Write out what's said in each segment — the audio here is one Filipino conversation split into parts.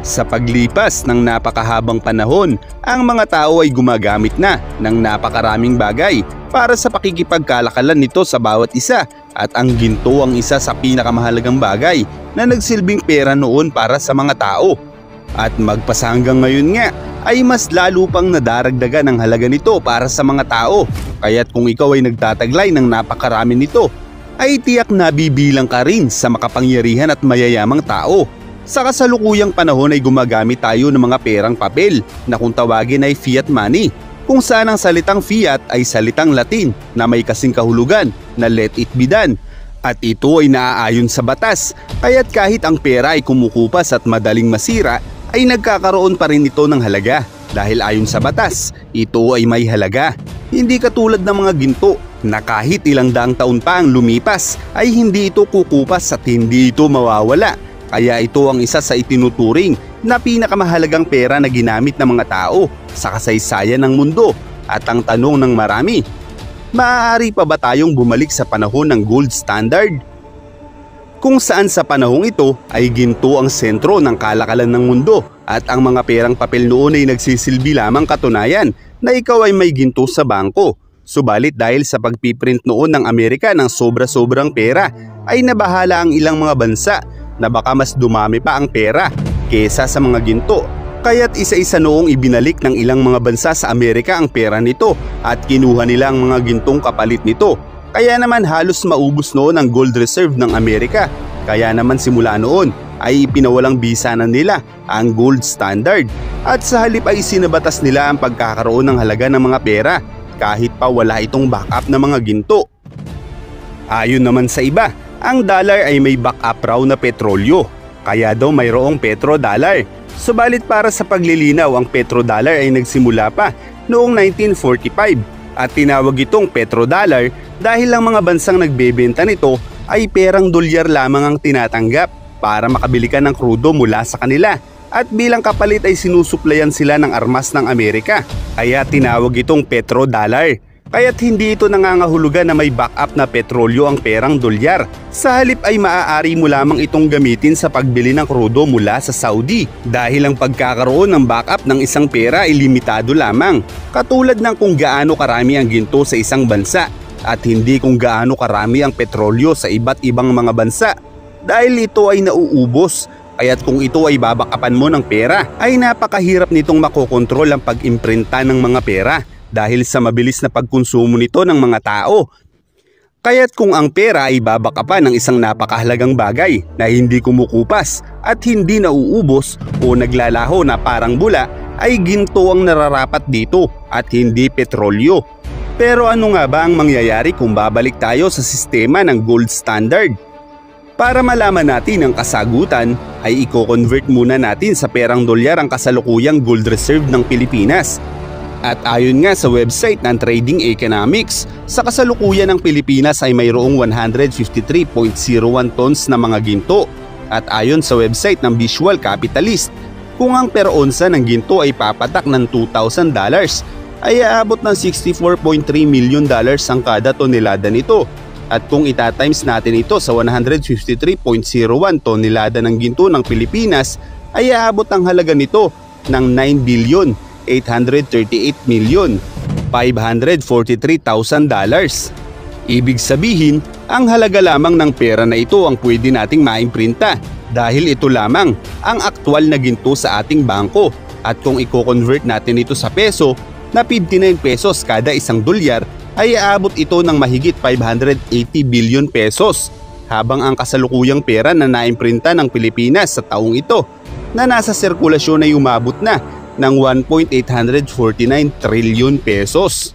Sa paglipas ng napakahabang panahon, ang mga tao ay gumagamit na ng napakaraming bagay para sa pakikipagkalakalan nito sa bawat isa, at ang ginto ang isa sa pinakamahalagang bagay na nagsilbing pera noon para sa mga tao. At magpasa hanggang ngayon nga ay mas lalo pang nadaragdagan ang halaga nito para sa mga tao. Kaya't kung ikaw ay nagtataglay ng napakarami nito, ay tiyak na bibilang ka rin sa makapangyarihan at mayayamang tao. Sa kasalukuyang panahon ay gumagamit tayo ng mga perang papel na kung tawagin ay fiat money, kung saan ang salitang fiat ay salitang Latin na may kasing kahulugan na let it be done. At ito ay naaayon sa batas, kaya't kahit ang pera ay kumukupas at madaling masira, ay nagkakaroon pa rin ito ng halaga. Dahil ayon sa batas, ito ay may halaga. Hindi katulad ng mga ginto na kahit ilang daang taon pa ang lumipas ay hindi ito kukupas at hindi ito mawawala. Kaya ito ang isa sa itinuturing na pinakamahalagang pera na ginamit ng mga tao sa kasaysayan ng mundo. At ang tanong ng marami, maaari pa ba tayong bumalik sa panahon ng gold standard? Kung saan sa panahong ito ay ginto ang sentro ng kalakalan ng mundo at ang mga perang papel noon ay nagsisilbi lamang katunayan na ikaw ay may ginto sa bangko. Subalit dahil sa pagpiprint noon ng Amerika ng sobra-sobrang pera ay nabahala ang ilang mga bansa na baka mas dumami pa ang pera kesa sa mga ginto. Kaya't isa-isa noong ibinalik ng ilang mga bansa sa Amerika ang pera nito at kinuha nila ang mga gintong kapalit nito. Kaya naman halos maubos noon ang gold reserve ng Amerika. Kaya naman simula noon ay ipinawalang bisa na nila ang gold standard. At sa halip ay sinabatas nila ang pagkakaroon ng halaga ng mga pera kahit pa wala itong backup na mga ginto. Ayon naman sa iba, ang dollar ay may backup raw na petrolyo, kaya daw mayroong petrodollar. Subalit para sa paglilinaw, ang petrodollar ay nagsimula pa noong 1945 at tinawag itong petrodollar dahil ang mga bansang nagbebenta nito ay perang dolyar lamang ang tinatanggap para makabili ka ng krudo mula sa kanila, at bilang kapalit ay sinusuplayan sila ng armas ng Amerika, kaya tinawag itong petrodollar. Kaya't hindi ito nangangahulugan na may backup na petrolyo ang perang dolyar. Sa halip ay maaari mo lamang itong gamitin sa pagbili ng krudo mula sa Saudi dahil ang pagkakaroon ng backup ng isang pera ay limitado lamang. Katulad ng kung gaano karami ang ginto sa isang bansa at hindi kung gaano karami ang petrolyo sa iba't ibang mga bansa. Dahil ito ay nauubos, kaya't kung ito ay babakapan mo ng pera ay napakahirap nitong makokontrol ang pag-imprinta ng mga pera dahil sa mabilis na pagkonsumo nito ng mga tao. Kaya't kung ang pera ay babakapan ng isang napakahalagang bagay na hindi kumukupas at hindi nauubos o naglalaho na parang bula, ay ginto ang nararapat dito at hindi petrolyo. Pero ano nga ba ang mangyayari kung babalik tayo sa sistema ng gold standard? Para malaman natin ang kasagutan ay i-convert muna natin sa perang dolyar ang kasalukuyang gold reserve ng Pilipinas. At ayon nga sa website ng Trading Economics, sa kasalukuyan ng Pilipinas ay mayroong 153.01 tons na mga ginto. At ayon sa website ng Visual Capitalist, kung ang per onsa ng ginto ay papatak ng $2,000, ay aabot ng $64.3 million ang kada tonelada nito. At kung itatimes natin ito sa 153.01 tonelada ng ginto ng Pilipinas, ay aabot ang halaga nito ng 9,838,543,000. Ibig sabihin, ang halaga lamang ng pera na ito ang pwede nating maimprinta dahil ito lamang ang aktwal na ginto sa ating bangko. At kung i-convert natin ito sa peso na 59 pesos kada isang dolyar, ay aabot ito ng mahigit 580 billion pesos. Habang ang kasalukuyang pera na naimprinta ng Pilipinas sa taong ito na nasa sirkulasyon ay umabot na ng 1.849 trillion pesos.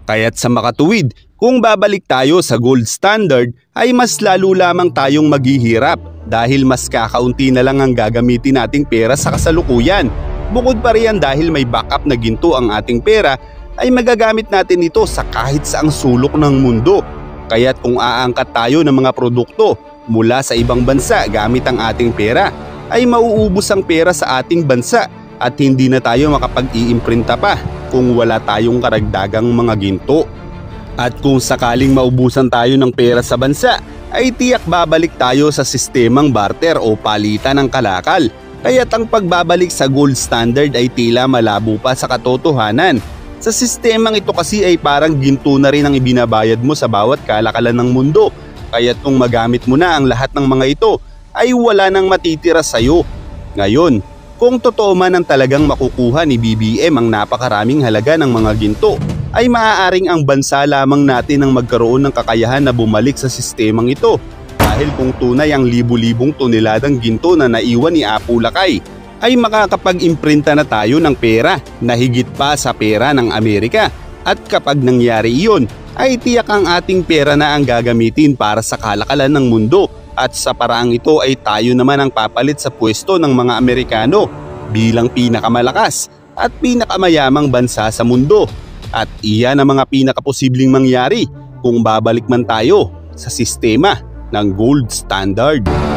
Kaya't sa makatuwid, kung babalik tayo sa gold standard ay mas lalo lamang tayong maghihirap dahil mas kakaunti na lang ang gagamitin nating pera sa kasalukuyan. Bukod pa riyan dahil may backup na ginto ang ating pera ay magagamit natin ito sa kahit saang sulok ng mundo. Kaya't kung aangkat tayo ng mga produkto mula sa ibang bansa gamit ang ating pera ay mauubos ang pera sa ating bansa at hindi na tayo makapag-iimprinta pa kung wala tayong karagdagang mga ginto. At kung sakaling maubusan tayo ng pera sa bansa, ay tiyak babalik tayo sa sistemang barter o palitan ng kalakal Kaya't ang pagbabalik sa gold standard ay tila malabo pa sa katotohanan. Sa sistemang ito kasi ay parang ginto na rin ang ibinabayad mo sa bawat kalakalan ng mundo. Kaya't kung magamit mo na ang lahat ng mga ito ay wala nang matitira sa'yo. Ngayon, kung totoo man ang talagang makukuha ni BBM ang napakaraming halaga ng mga ginto, ay maaaring ang bansa lamang natin ang magkaroon ng kakayahan na bumalik sa sistemang ito. Dahil kung tunay ang libu-libong toneladang ginto na naiwan ni Apo Lakay, ay makakapag-imprinta na tayo ng pera na higit pa sa pera ng Amerika. At kapag nangyari iyon, ay tiyak ang ating pera na ang gagamitin para sa kalakalan ng mundo. At sa paraang ito ay tayo naman ang papalit sa pwesto ng mga Amerikano bilang pinakamalakas at pinakamayamang bansa sa mundo. At iyan ang mga pinakaposibleng mangyari kung babalik man tayo sa sistema ng gold standard.